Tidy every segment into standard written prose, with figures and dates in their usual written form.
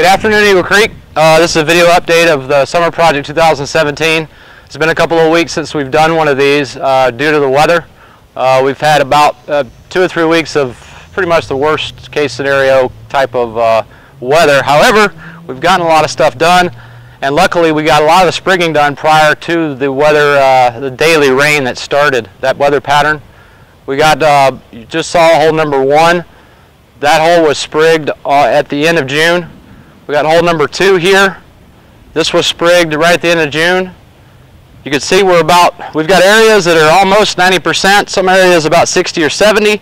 Good afternoon, Eagle Creek. This is a video update of the Summer Project 2017. It's been a couple of weeks since we've done one of these due to the weather. We've had about 2 or 3 weeks of pretty much the worst case scenario type of weather. However, we've gotten a lot of stuff done, and luckily we got a lot of the sprigging done prior to the weather, the daily rain that started that weather pattern. We got, you just saw hole number 1. That hole was sprigged at the end of June. We got hole number 2 here. This was sprigged right at the end of June. You can see we've got areas that are almost 90%, some areas about 60 or 70,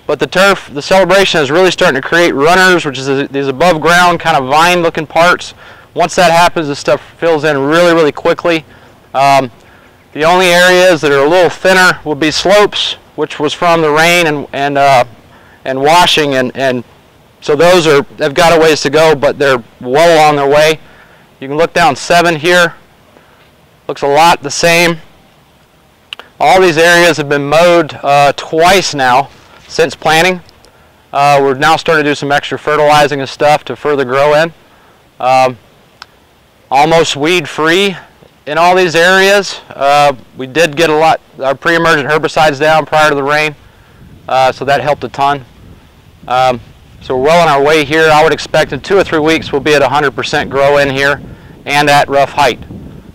but the turf, the celebration is really starting to create runners, which is these above ground kind of vine looking parts. Once that happens, this stuff fills in really, really quickly. The only areas that are a little thinner will be slopes, which was from the rain and washing, and so those have got a ways to go, but they're well on their way. You can look down 7 here. Looks a lot the same. All these areas have been mowed twice now since planting. We're now starting to do some extra fertilizing and stuff to further grow in. Almost weed free in all these areas. We did get our pre-emergent herbicides down prior to the rain, so that helped a ton. So we're well on our way here. I would expect in 2 or 3 weeks we'll be at 100% grow in here and at rough height.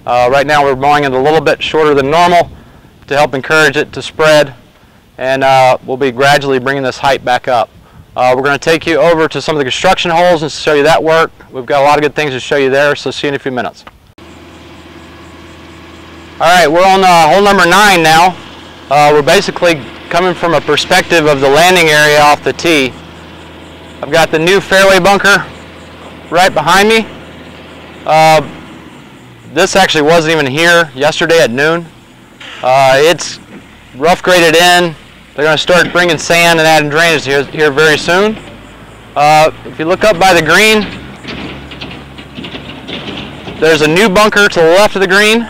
Right now we're mowing it a little bit shorter than normal to help encourage it to spread, and we'll be gradually bringing this height back up. We're going to take you over to some of the construction holes and show you that work. We've got a lot of good things to show you there, so see you in a few minutes. Alright, we're on hole number 9 now. We're basically coming from a perspective of the landing area off the tee. I've got the new fairway bunker right behind me. This actually wasn't even here yesterday at noon. It's rough graded in. They're going to start bringing sand and adding drainage here very soon. If you look up by the green, there's a new bunker to the left of the green.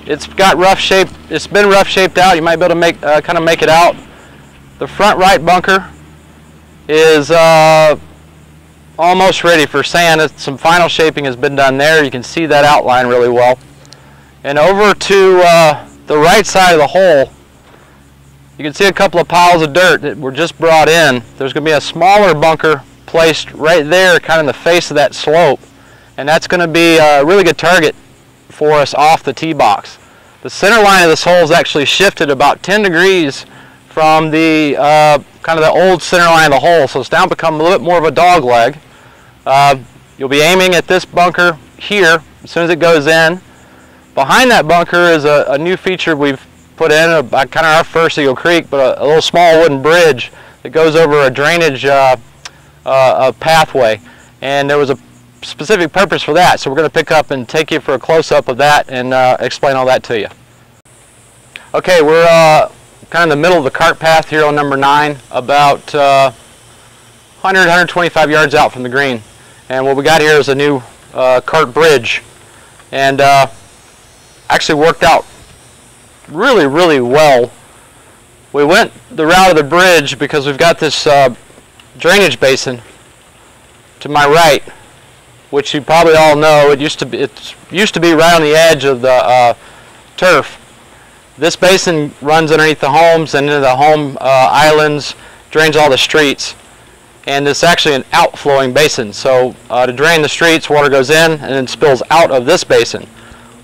It's got rough shape. It's been rough shaped out. You might be able to kind of make it out. The front right bunker is almost ready for sand. Some final shaping has been done there. You can see that outline really well. And over to the right side of the hole, you can see a couple of piles of dirt that were just brought in. There's going to be a smaller bunker placed right there, kind of in the face of that slope, and that's going to be a really good target for us off the tee box. The center line of this hole is actually shifted about 10 degrees from the kind of the old center line of the hole, so it's now become a little bit more of a dog leg. You'll be aiming at this bunker here as soon as it goes in. Behind that bunker is a new feature we've put in, kind of our first Eagle Creek, but a little small wooden bridge that goes over a drainage pathway, and there was a specific purpose for that, so we're going to pick up and take you for a close-up of that and explain all that to you. Okay, we're kind of in the middle of the cart path here on number 9, about 125 yards out from the green. And what we got here is a new cart bridge, and actually worked out really, really well. We went the route of the bridge because we've got this drainage basin to my right, which you probably all know. It used to be right on the edge of the turf. This basin runs underneath the homes and into the home islands, drains all the streets, and it's actually an outflowing basin. So to drain the streets, water goes in and then spills out of this basin.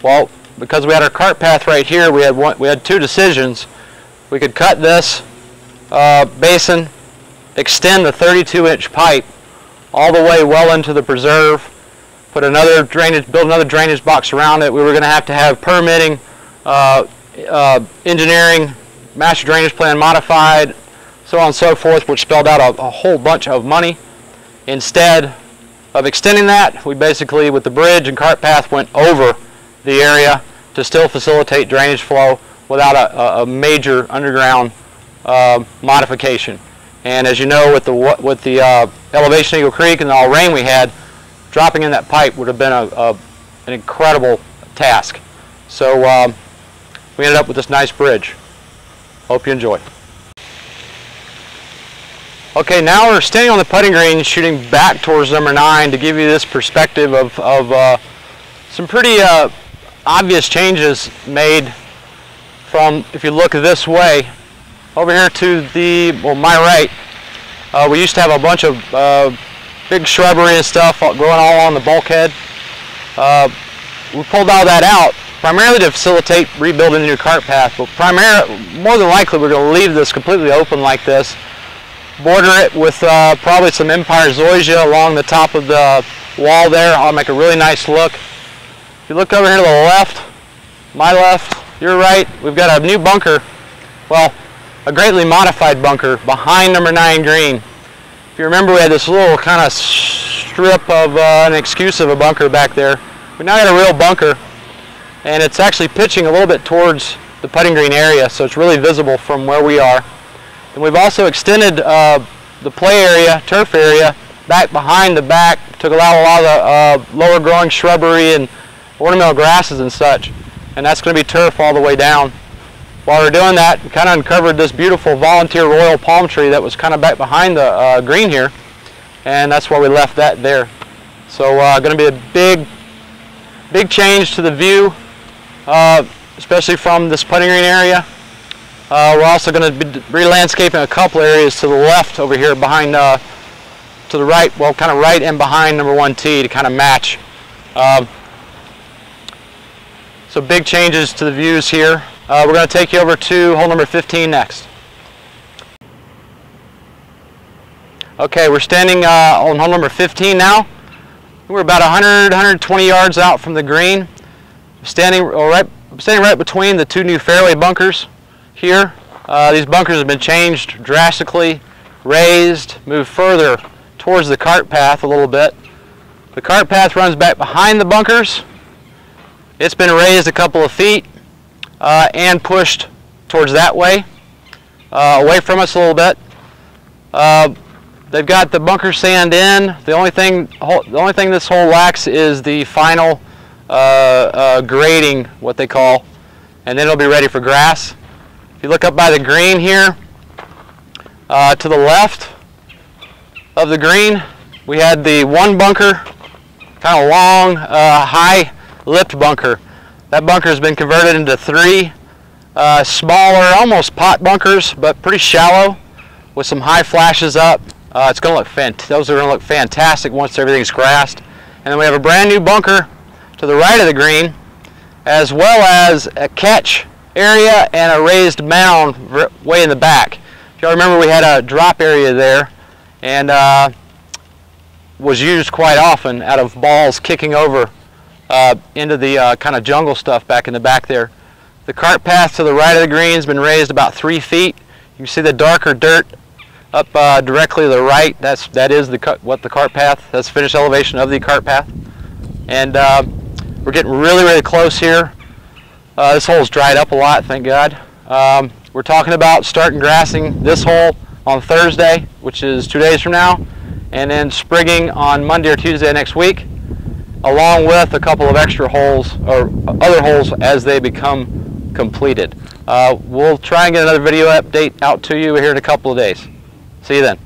Well, because we had our cart path right here, we had 2 decisions. We could cut this basin, extend the 32-inch pipe all the way well into the preserve, build another drainage box around it. We were going to have permitting, engineering, master drainage plan modified, so on and so forth, which spelled out a whole bunch of money. Instead of extending that, we basically, with the bridge and cart path, went over the area to still facilitate drainage flow without a major underground modification. And as you know, with the elevation of Eagle Creek and all rain we had, dropping in that pipe would have been an incredible task. So we ended up with this nice bridge. Hope you enjoy. Okay, now we're standing on the putting green shooting back towards number 9 to give you this perspective of some pretty obvious changes made from, if you look this way, over here to the, well, my right. We used to have a bunch of big shrubbery and stuff growing all on the bulkhead. We pulled all that out primarily to facilitate rebuilding the new cart path, but more than likely we're going to leave this completely open like this, border it with probably some Empire zoysia along the top of the wall there. I'll make a really nice look. If you look over here to the left, my left, your right, we've got a new bunker, well, a greatly modified bunker behind number 9 green. If you remember, we had this little kind of strip of an excuse of a bunker back there. We now got a real bunker, and it's actually pitching a little bit towards the putting green area, so it's really visible from where we are. And we've also extended the play area, turf area, back behind the back to allow a lot of lower growing shrubbery and ornamental grasses and such. And that's going to be turf all the way down. While we're doing that, we kind of uncovered this beautiful volunteer royal palm tree that was kind of back behind the green here, and that's why we left that there. So going to be a big change to the view, especially from this putting green area. We're also going to be re-landscaping a couple areas to the left over here behind, to the right, well, kind of right and behind number 1 tee to kind of match. So big changes to the views here. We're going to take you over to hole number 15 next. Okay, we're standing on hole number 15 now. We're about 120 yards out from the green. Standing right between the 2 new fairway bunkers here. These bunkers have been changed drastically, raised, moved further towards the cart path a little bit. The cart path runs back behind the bunkers. It's been raised a couple of feet and pushed towards that way, away from us a little bit. They've got the bunker sand in. The only thing this hole lacks is the final grading, what they call, and then it'll be ready for grass. If you look up by the green here, to the left of the green, we had the 1 bunker, kind of long, high lipped bunker. That bunker has been converted into 3 smaller, almost pot bunkers, but pretty shallow, with some high flashes up. It's going to look those are going to look fantastic once everything's grassed. And then we have a brand new bunker to the right of the green, as well as a catch area and a raised mound way in the back. If y'all remember, we had a drop area there, and was used quite often out of balls kicking over into the kind of jungle stuff back in the back there. The cart path to the right of the green has been raised about 3 feet. You can see the darker dirt up directly to the right. That is what the cart path. That's the finished elevation of the cart path. And we're getting really close here. This hole's dried up a lot, thank God. We're talking about starting grassing this hole on Thursday, which is 2 days from now, and then sprigging on Monday or Tuesday next week, along with a couple of extra holes or other holes as they become completed. We'll try and get another video update out to you here in a couple of days. See you then.